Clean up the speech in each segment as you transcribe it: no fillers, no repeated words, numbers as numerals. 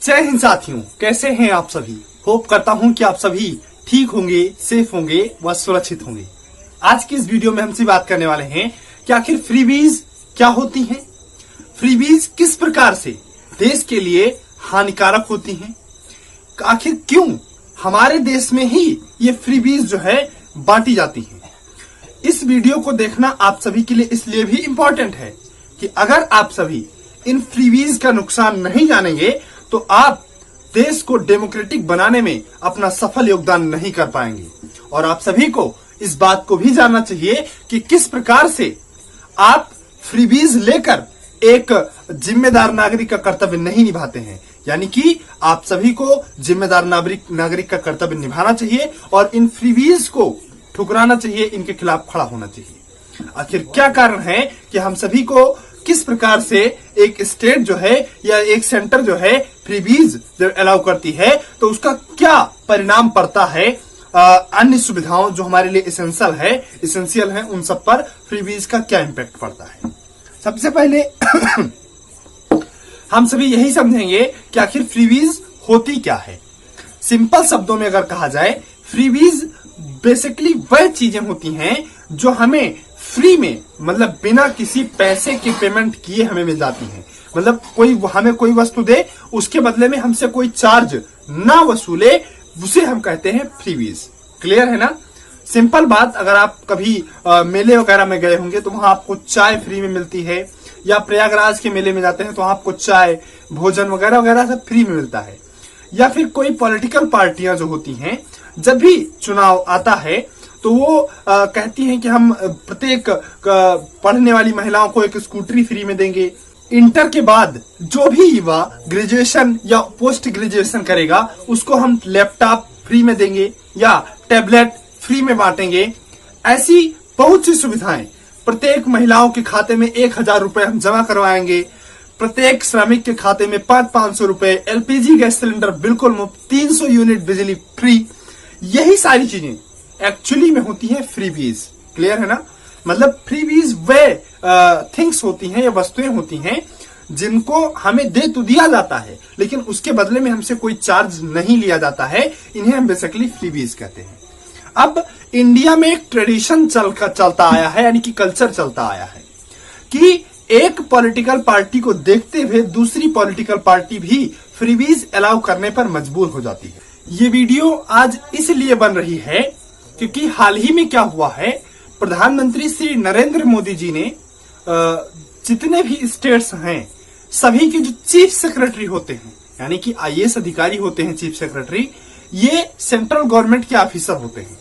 जय हिंद साथियों, कैसे हैं आप सभी। होप करता हूं कि आप सभी ठीक होंगे, सेफ होंगे व सुरक्षित होंगे। आज की इस वीडियो में हमसे बात करने वाले हैं कि आखिर फ्रीबीज क्या होती हैं, फ्रीबीज किस प्रकार से देश के लिए हानिकारक होती हैं, आखिर क्यों हमारे देश में ही ये फ्रीबीज जो है बांटी जाती हैं। इस वीडियो को देखना आप सभी के लिए इसलिए भी इम्पोर्टेंट है कि अगर आप सभी इन फ्रीबीज का नुकसान नहीं जानेंगे तो आप देश को डेमोक्रेटिक बनाने में अपना सफल योगदान नहीं कर पाएंगे। और आप सभी को इस बात को भी जानना चाहिए कि किस प्रकार से आप फ्रीबीज लेकर एक जिम्मेदार नागरिक का कर्तव्य नहीं निभाते हैं। यानी कि आप सभी को जिम्मेदार नागरिक का कर्तव्य निभाना चाहिए और इन फ्रीबीज को ठुकराना चाहिए, इनके खिलाफ खड़ा होना चाहिए। आखिर क्या कारण है कि हम सभी को किस प्रकार से एक स्टेट जो है या एक सेंटर जो है फ्रीबीज जब अलाउ करती है तो उसका क्या परिणाम पड़ता है, अन्य सुविधाओं जो हमारे लिए इसेंशियल है उन सब पर फ्रीबीज का क्या इम्पैक्ट पड़ता है। सबसे पहले हम सभी यही समझेंगे कि आखिर फ्रीबीज होती क्या है। सिंपल शब्दों में अगर कहा जाए, फ्रीबीज बेसिकली वह चीजें होती हैं जो हमें फ्री में, मतलब बिना किसी पैसे के पेमेंट किए हमें मिल जाती हैं। मतलब हमें कोई वस्तु दे, उसके बदले में हमसे कोई चार्ज ना वसूले, उसे हम कहते हैं फ्रीबीज। क्लियर है ना। सिंपल बात, अगर आप कभी मेले वगैरह में गए होंगे तो वहां आपको चाय फ्री में मिलती है, या प्रयागराज के मेले में जाते हैं तो आपको चाय, भोजन वगैरह वगैरह सब फ्री में मिलता है। या फिर कोई पॉलिटिकल पार्टियां जो होती हैं, जब भी चुनाव आता है तो वो कहती हैं कि हम प्रत्येक पढ़ने वाली महिलाओं को एक स्कूटरी फ्री में देंगे। इंटर के बाद जो भी युवा ग्रेजुएशन या पोस्ट ग्रेजुएशन करेगा उसको हम लैपटॉप फ्री में देंगे या टैबलेट फ्री में बांटेंगे। ऐसी बहुत सी सुविधाएं, प्रत्येक महिलाओं के खाते में 1000 रुपए हम जमा करवाएंगे, प्रत्येक श्रमिक के खाते में 500 रुपए, एलपीजी गैस सिलेंडर बिल्कुल मुफ्त, 300 यूनिट बिजली फ्री। यही सारी चीजें एक्चुअली में होती है फ्रीबीज। क्लियर है ना। मतलब फ्रीबीज वे थिंग्स होती हैं या वस्तुएं होती हैं जिनको हमें दे तो दिया जाता है लेकिन उसके बदले में हमसे कोई चार्ज नहीं लिया जाता है। इन्हें हम बेसिकली फ्रीबीज कहते हैं। अब इंडिया में एक ट्रेडिशन चलता आया है, यानी कि कल्चर चलता आया है कि एक पॉलिटिकल पार्टी को देखते हुए दूसरी पॉलिटिकल पार्टी भी फ्रीबीज अलाउ करने पर मजबूर हो जाती है। ये वीडियो आज इसलिए बन रही है क्योंकि हाल ही में क्या हुआ है, प्रधानमंत्री श्री नरेंद्र मोदी जी ने जितने भी स्टेट्स हैं सभी के जो चीफ सेक्रेटरी होते हैं, यानी कि आईएएस अधिकारी होते हैं चीफ सेक्रेटरी, ये सेंट्रल गवर्नमेंट के ऑफिसर होते हैं,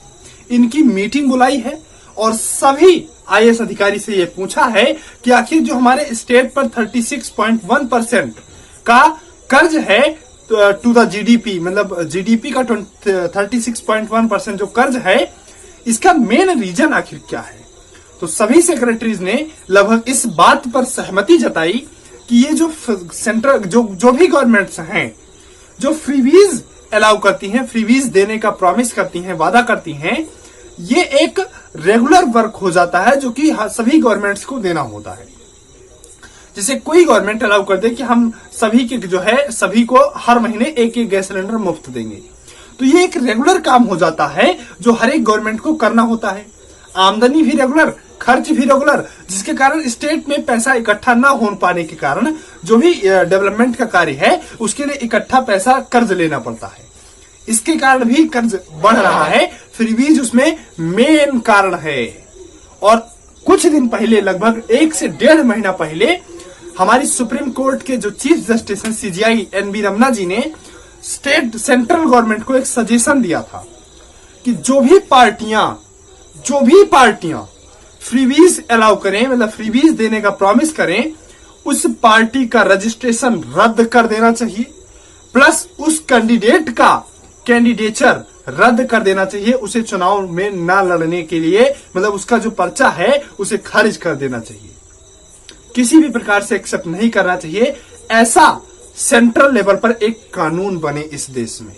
इनकी मीटिंग बुलाई है और सभी आईएएस अधिकारी से ये पूछा है कि आखिर जो हमारे स्टेट पर 36.1% का कर्ज है टू द जीडीपी, मतलब जीडीपी का 36.1% जो कर्ज है, इसका मेन रीजन आखिर क्या है। तो सभी सेक्रेटरीज ने लगभग इस बात पर सहमति जताई कि ये जो सेंट्रल जो भी गवर्नमेंट्स हैं जो फ्रीबीज अलाउ करती हैं, फ्रीबीज देने का प्रॉमिस करती हैं, वादा करती हैं, ये एक रेगुलर वर्क हो जाता है जो कि सभी गवर्नमेंट्स को देना होता है। जैसे कोई गवर्नमेंट अलाउ कर दे कि हम सभी के जो है सभी को हर महीने एक गैस सिलेंडर मुफ्त देंगे, तो ये एक रेगुलर काम हो जाता है जो हर एक गवर्नमेंट को करना होता है। आमदनी भी रेगुलर, खर्च भी रेगुलर, जिसके कारण स्टेट में पैसा इकट्ठा ना हो पाने के कारण जो भी डेवलपमेंट का कार्य है उसके लिए इकट्ठा पैसा कर्ज लेना पड़ता है। इसके कारण भी कर्ज बढ़ रहा है। फ्रीबीज उसमें मेन कारण है। और कुछ दिन पहले, लगभग 1 से 1.5 महीना पहले, हमारी सुप्रीम कोर्ट के जो चीफ जस्टिस हैं सीजेआई एनवी रमना जी ने सेंट्रल गवर्नमेंट को एक सजेशन दिया था कि जो भी पार्टियां फ्रीबीज अलाउ करें, मतलब फ्रीबीज देने का प्रॉमिस करें, उस पार्टी का रजिस्ट्रेशन रद्द कर देना चाहिए, प्लस उस कैंडिडेट का कैंडिडेचर रद्द कर देना चाहिए, उसे चुनाव में ना लड़ने के लिए, मतलब उसका जो पर्चा है उसे खारिज कर देना चाहिए, किसी भी प्रकार से एक्सेप्ट नहीं करना चाहिए। ऐसा सेंट्रल लेवल पर एक कानून बने इस देश में,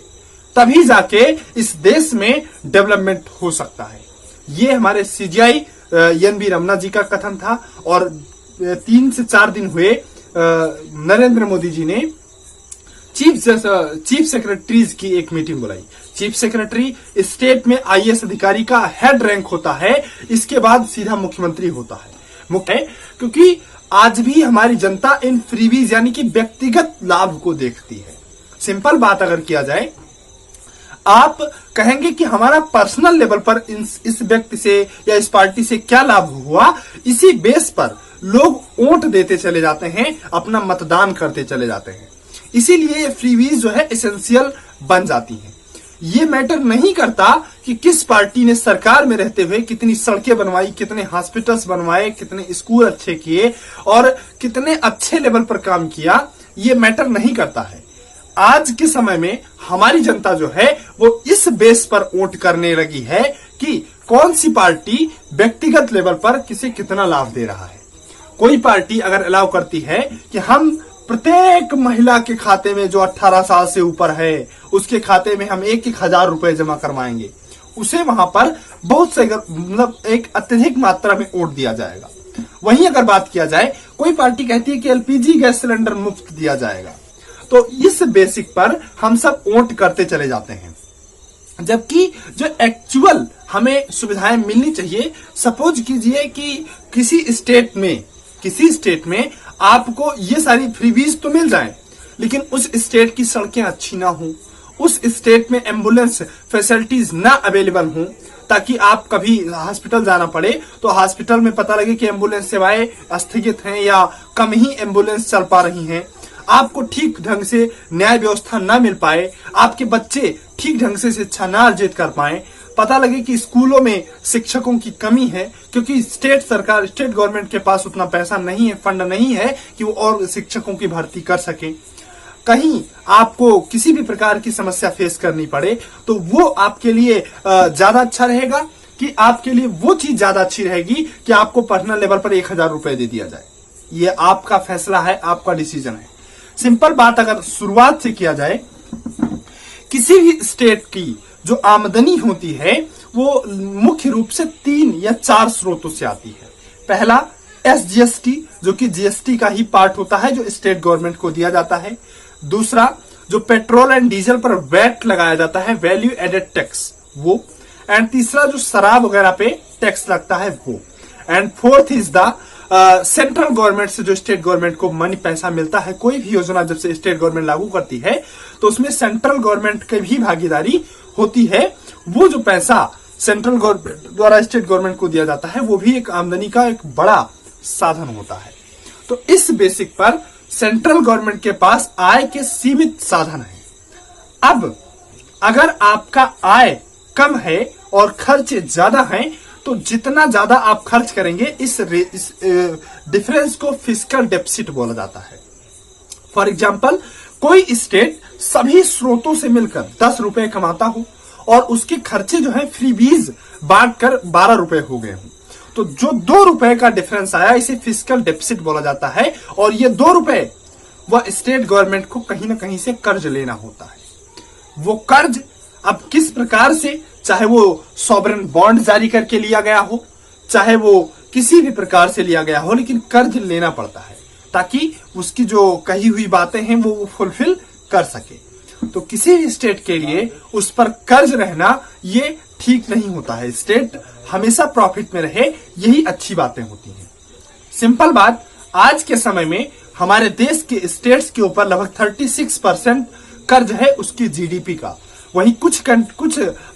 तभी जाके इस देश में डेवलपमेंट हो सकता है। ये हमारे सीजीआई एनवी रमना जी का कथन था और 3 से 4 दिन हुए नरेंद्र मोदी जी ने चीफ सेक्रेटरीज की एक मीटिंग बुलाई। चीफ सेक्रेटरी स्टेट में आईएएस अधिकारी का हेड रैंक होता है, इसके बाद सीधा मुख्यमंत्री होता है। क्योंकि आज भी हमारी जनता इन फ्रीवीज यानी कि व्यक्तिगत लाभ को देखती है। सिंपल बात अगर किया जाए, आप कहेंगे कि हमारा पर्सनल लेवल पर इस व्यक्ति से या इस पार्टी से क्या लाभ हुआ, इसी बेस पर लोग वोट देते चले जाते हैं, अपना मतदान करते चले जाते हैं। इसीलिए ये फ्रीवीज जो है एसेंशियल बन जाती हैं। ये मैटर नहीं करता कि किस पार्टी ने सरकार में रहते हुए कितनी सड़कें बनवाई, कितने हॉस्पिटल्स बनवाए, कितने स्कूल अच्छे किए और कितने अच्छे लेवल पर काम किया, ये मैटर नहीं करता है। आज के समय में हमारी जनता जो है वो इस बेस पर वोट करने लगी है कि कौन सी पार्टी व्यक्तिगत लेवल पर किसे कितना लाभ दे रहा है। कोई पार्टी अगर अलाउ करती है कि हम प्रत्येक महिला के खाते में जो 18 साल से ऊपर है उसके खाते में हम 1,000 रुपए जमा करवाएंगे, उसे वहां पर बहुत से मतलब एक अत्यधिक मात्रा में वोट दिया जाएगा। वहीं अगर बात किया जाए, कोई पार्टी कहती है कि एलपीजी गैस सिलेंडर मुफ्त दिया जाएगा, तो इस बेसिक पर हम सब वोट करते चले जाते हैं। जबकि जो एक्चुअल हमें सुविधाएं मिलनी चाहिए, सपोज कीजिए कि किसी स्टेट में आपको ये सारी फ्रीबीज तो मिल जाएं, लेकिन उस स्टेट की सड़कें अच्छी ना हो, उस स्टेट में एम्बुलेंस फैसिलिटीज ना अवेलेबल हो, ताकि आप कभी हॉस्पिटल जाना पड़े तो हॉस्पिटल में पता लगे कि एम्बुलेंस सेवाएं स्थगित हैं या कम ही एम्बुलेंस चल पा रही हैं, आपको ठीक ढंग से न्याय व्यवस्था ना मिल पाए, आपके बच्चे ठीक ढंग से शिक्षा ना अर्जित कर पाए, पता लगे कि स्कूलों में शिक्षकों की कमी है क्योंकि स्टेट गवर्नमेंट के पास उतना पैसा नहीं है, फंड नहीं है कि वो और शिक्षकों की भर्ती कर सके, कहीं आपको किसी भी प्रकार की समस्या फेस करनी पड़े, तो वो आपके लिए ज्यादा अच्छा रहेगा कि आपके लिए वो चीज ज्यादा अच्छी रहेगी कि आपको पर्सनल लेवल पर 1,000 रुपए दे दिया जाए। ये आपका फैसला है, आपका डिसीजन है। सिंपल बात अगर शुरुआत से किया जाए, किसी भी स्टेट की जो आमदनी होती है वो मुख्य रूप से 3 या 4 स्रोतों से आती है। पहला SGST, जो कि जीएसटी का ही पार्ट होता है जो स्टेट गवर्नमेंट को दिया जाता है। दूसरा जो पेट्रोल एंड डीजल पर वैट लगाया जाता है, वैल्यू एडेड टैक्स, वो। एंड तीसरा जो शराब वगैरह पे टैक्स लगता है वो। And fourth is the central government से जो स्टेट गवर्नमेंट को मनी पैसा मिलता है। कोई भी योजना जब से स्टेट गवर्नमेंट लागू करती है तो उसमें सेंट्रल गवर्नमेंट की भी भागीदारी होती है। वो जो पैसा सेंट्रल गवर्नमेंट द्वारा स्टेट गवर्नमेंट को दिया जाता है वो भी एक आमदनी का एक बड़ा साधन होता है। तो इस बेसिक पर सेंट्रल गवर्नमेंट के पास आय के सीमित साधन है। अब अगर आपका आय कम है और खर्च ज्यादा है तो जितना ज्यादा आप खर्च करेंगे इस डिफरेंस को फिस्कल डेफिसिट बोला जाता है। फॉर एग्जाम्पल, कोई स्टेट सभी स्रोतों से मिलकर 10 रुपए कमाता हो और उसके खर्चे जो है फ्रीबीज बांटकर 12 रुपए हो गए हों, तो जो 2 रुपए का डिफरेंस आया इसे फिस्कल डेफिसिट बोला जाता है। और ये 2 रुपए वह स्टेट गवर्नमेंट को कहीं ना कहीं से कर्ज लेना होता है। वो कर्ज अब किस प्रकार से, चाहे वो सॉवरेन बॉन्ड जारी करके लिया गया हो, चाहे वो किसी भी प्रकार से लिया गया हो, लेकिन कर्ज लेना पड़ता है ताकि उसकी जो कही हुई बातें हैं वो फुलफिल कर सके। तो किसी भी स्टेट के लिए उस पर कर्ज रहना ये ठीक नहीं होता है। स्टेट हमेशा प्रॉफिट में रहे, यही अच्छी बातें होती हैं। सिंपल बात, आज के समय में हमारे देश के स्टेट्स के ऊपर लगभग 36% कर्ज है उसकी जीडीपी का। वहीं कुछ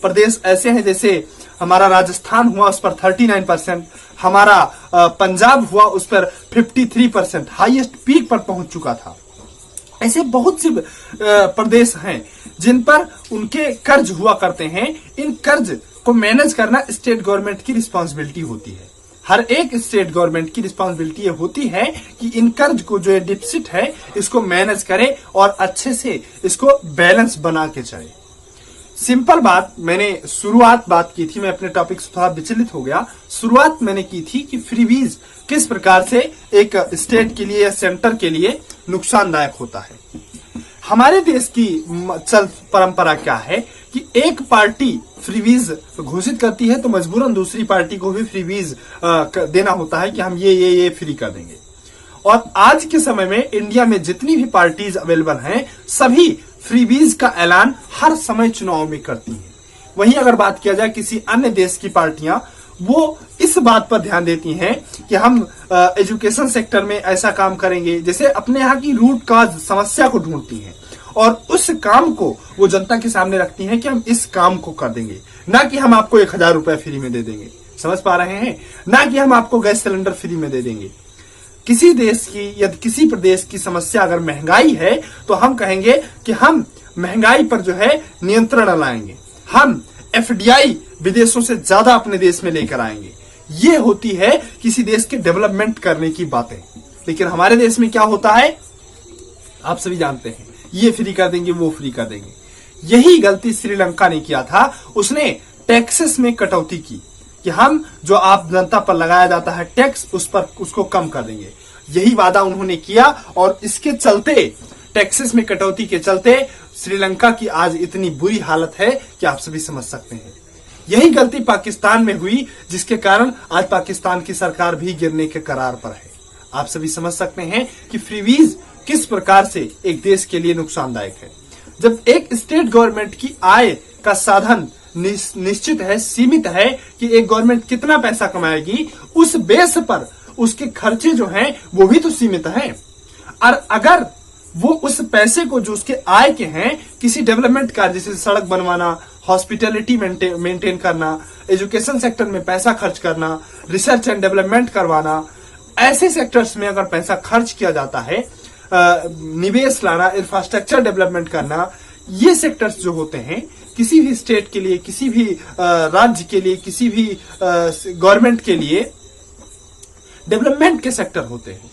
प्रदेश ऐसे हैं, जैसे हमारा राजस्थान हुआ उस पर 39%, हमारा पंजाब हुआ उस पर 53%, हाईएस्ट पीक पर पहुंच चुका था। ऐसे बहुत से प्रदेश हैं जिन पर उनके कर्ज हुआ करते हैं। इन कर्ज को मैनेज करना स्टेट गवर्नमेंट की रिस्पॉन्सिबिलिटी होती है। हर एक स्टेट गवर्नमेंट की रिस्पॉन्सिबिलिटी ये होती है कि इन कर्ज को जो डिफिसिट है इसको मैनेज करे और अच्छे से इसको बैलेंस बना के चले। सिंपल बात, मैंने शुरुआत बात की थी, मैं अपने टॉपिक से थोड़ा विचलित हो गया। शुरुआत मैंने की थी कि फ्रीबीज किस प्रकार से एक स्टेट के लिए या सेंटर के लिए नुकसानदायक होता है। हमारे देश की चल परंपरा क्या है कि एक पार्टी फ्रीबीज घोषित करती है तो मजबूरन दूसरी पार्टी को भी फ्रीबीज देना होता है कि हम ये फ्री कर देंगे। और आज के समय में इंडिया में जितनी भी पार्टीज अवेलेबल हैं, सभी फ्रीबीज का ऐलान हर समय चुनाव में करती हैं। वहीं अगर बात किया जाए किसी अन्य देश की पार्टियां, वो इस बात पर ध्यान देती हैं कि हम एजुकेशन सेक्टर में ऐसा काम करेंगे, जैसे अपने यहाँ की रूट काज समस्या को ढूंढती हैं और उस काम को वो जनता के सामने रखती हैं कि हम इस काम को कर देंगे, ना कि हम आपको 1000 रुपए फ्री में दे देंगे। समझ पा रहे हैं? ना कि हम आपको गैस सिलेंडर फ्री में दे देंगे। किसी देश की या किसी प्रदेश की समस्या अगर महंगाई है तो हम कहेंगे कि हम महंगाई पर जो है नियंत्रण लाएंगे, हम एफडीआई विदेशों से ज्यादा अपने देश में लेकर आएंगे। ये होती है किसी देश के डेवलपमेंट करने की बातें। लेकिन हमारे देश में क्या होता है आप सभी जानते हैं, ये फ्री कर देंगे, वो फ्री कर देंगे। यही गलती श्रीलंका ने किया था, उसने टैक्सेस में कटौती की कि हम जो आप जनता पर लगाया जाता है टैक्स, उसको कम कर देंगे। यही वादा उन्होंने किया और इसके चलते, टैक्सेस में कटौती के चलते श्रीलंका की आज इतनी बुरी हालत है कि आप सभी समझ सकते हैं। यही गलती पाकिस्तान में हुई, जिसके कारण आज पाकिस्तान की सरकार भी गिरने के कगार पर है। आप सभी समझ सकते हैं कि फ्रीबीज किस प्रकार से एक देश के लिए नुकसानदायक है। जब एक स्टेट गवर्नमेंट की आय का साधन निश्चित है, सीमित है कि एक गवर्नमेंट कितना पैसा कमाएगी, उस बेस पर उसके खर्चे जो हैं वो भी तो सीमित हैं। और अगर वो उस पैसे को जो उसके आय के हैं किसी डेवलपमेंट कार्य, जैसे सड़क बनवाना, हॉस्पिटैलिटी मेंटेन करना, एजुकेशन सेक्टर में पैसा खर्च करना, रिसर्च एंड डेवलपमेंट करवाना, ऐसे सेक्टर्स में अगर पैसा खर्च किया जाता है, निवेश लाना, इंफ्रास्ट्रक्चर डेवलपमेंट करना, ये सेक्टर्स जो होते हैं किसी भी स्टेट के लिए, किसी भी राज्य के लिए, किसी भी गवर्नमेंट के लिए डेवलपमेंट के सेक्टर होते हैं।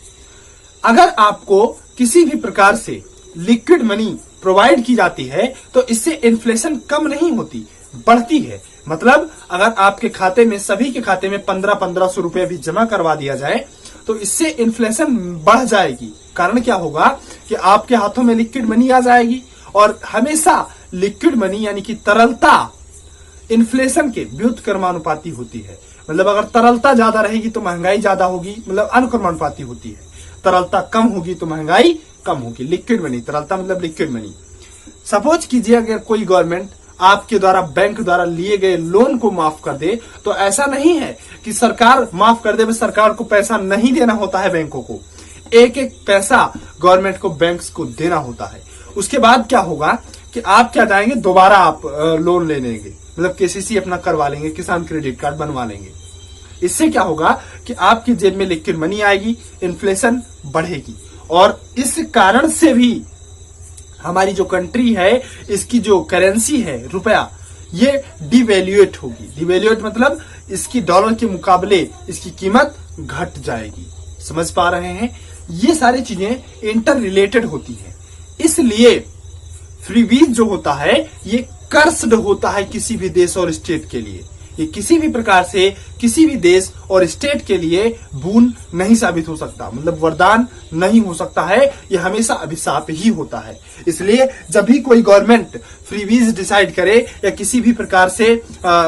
अगर आपको किसी भी प्रकार से लिक्विड मनी प्रोवाइड की जाती है तो इससे इन्फ्लेशन कम नहीं होती, बढ़ती है। मतलब अगर आपके खाते में, सभी के खाते में 1500 रुपए भी जमा करवा दिया जाए तो इससे इन्फ्लेशन बढ़ जाएगी। कारण क्या होगा कि आपके हाथों में लिक्विड मनी आ जाएगी और हमेशा लिक्विड मनी यानी कि तरलता इन्फ्लेशन के व्युत्क्रमानुपाती होती है। मतलब अगर तरलता ज्यादा रहेगी तो महंगाई ज्यादा होगी, मतलब अनुक्रमानुपाती होती है। तरलता कम होगी तो महंगाई कम होगी। लिक्विड मनी, तरलता मतलब लिक्विड मनी। सपोज कीजिए अगर कोई गवर्नमेंट आपके द्वारा, बैंक द्वारा लिए गए लोन को माफ कर दे, तो ऐसा नहीं है कि सरकार माफ कर दे, सरकार को पैसा नहीं देना होता है बैंकों को। एक एक पैसा गवर्नमेंट को, बैंक्स को देना होता है। उसके बाद क्या होगा कि आप क्या जाएंगे, दोबारा आप लोन ले लेंगे, मतलब केसीसी अपना करवा लेंगे, किसान क्रेडिट कार्ड बनवा लेंगे। इससे क्या होगा कि आपकी जेब में लिक्विड मनी आएगी, इन्फ्लेशन बढ़ेगी और इस कारण से भी हमारी जो कंट्री है, इसकी जो करेंसी है रुपया, ये डिवैल्यूएट होगी। डिवैल्यूएट मतलब इसकी डॉलर के मुकाबले इसकी कीमत घट जाएगी। समझ पा रहे हैं? ये सारी चीजें इंटर रिलेटेड होती हैं। इसलिए फ्रीबीज जो होता है ये कर्स्ड होता है किसी भी देश और स्टेट के लिए। ये किसी भी प्रकार से किसी भी देश और स्टेट के लिए बून नहीं साबित हो सकता, मतलब वरदान नहीं हो सकता है। ये हमेशा अभिशाप ही होता है। इसलिए जब भी कोई गवर्नमेंट फ्रीबीज डिसाइड करे या किसी भी प्रकार से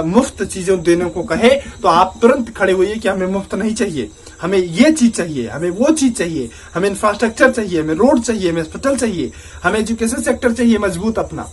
मुफ्त चीजों देने को कहे, तो आप तुरंत खड़े होइए कि हमें मुफ्त नहीं चाहिए, हमें ये चीज चाहिए, हमें वो चीज चाहिए, हमें इंफ्रास्ट्रक्चर चाहिए, हमें रोड चाहिए, हमें हॉस्पिटल चाहिए, हमें एजुकेशन सेक्टर चाहिए मजबूत अपना।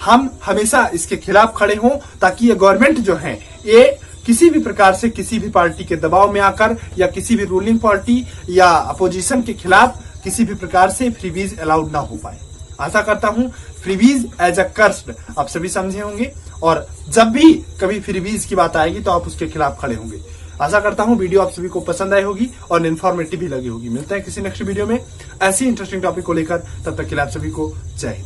हम हमेशा इसके खिलाफ खड़े हों ताकि ये गवर्नमेंट जो है ये किसी भी प्रकार से किसी भी पार्टी के दबाव में आकर या किसी भी रूलिंग पार्टी या अपोजिशन के खिलाफ किसी भी प्रकार से फ्रीबीज अलाउड ना हो पाए। आशा करता हूं फ्रीबीज एज अ कर्स्ड आप सभी समझे होंगे और जब भी कभी फ्रीबीज की बात आएगी तो आप उसके खिलाफ खड़े होंगे। आशा करता हूं वीडियो आप सभी को पसंद आई होगी और इन्फॉर्मेटिव भी लगी होगी। मिलते हैं किसी नेक्स्ट वीडियो में ऐसी इंटरेस्टिंग टॉपिक को लेकर, तब तक के लिए आप सभी को जय हिंद।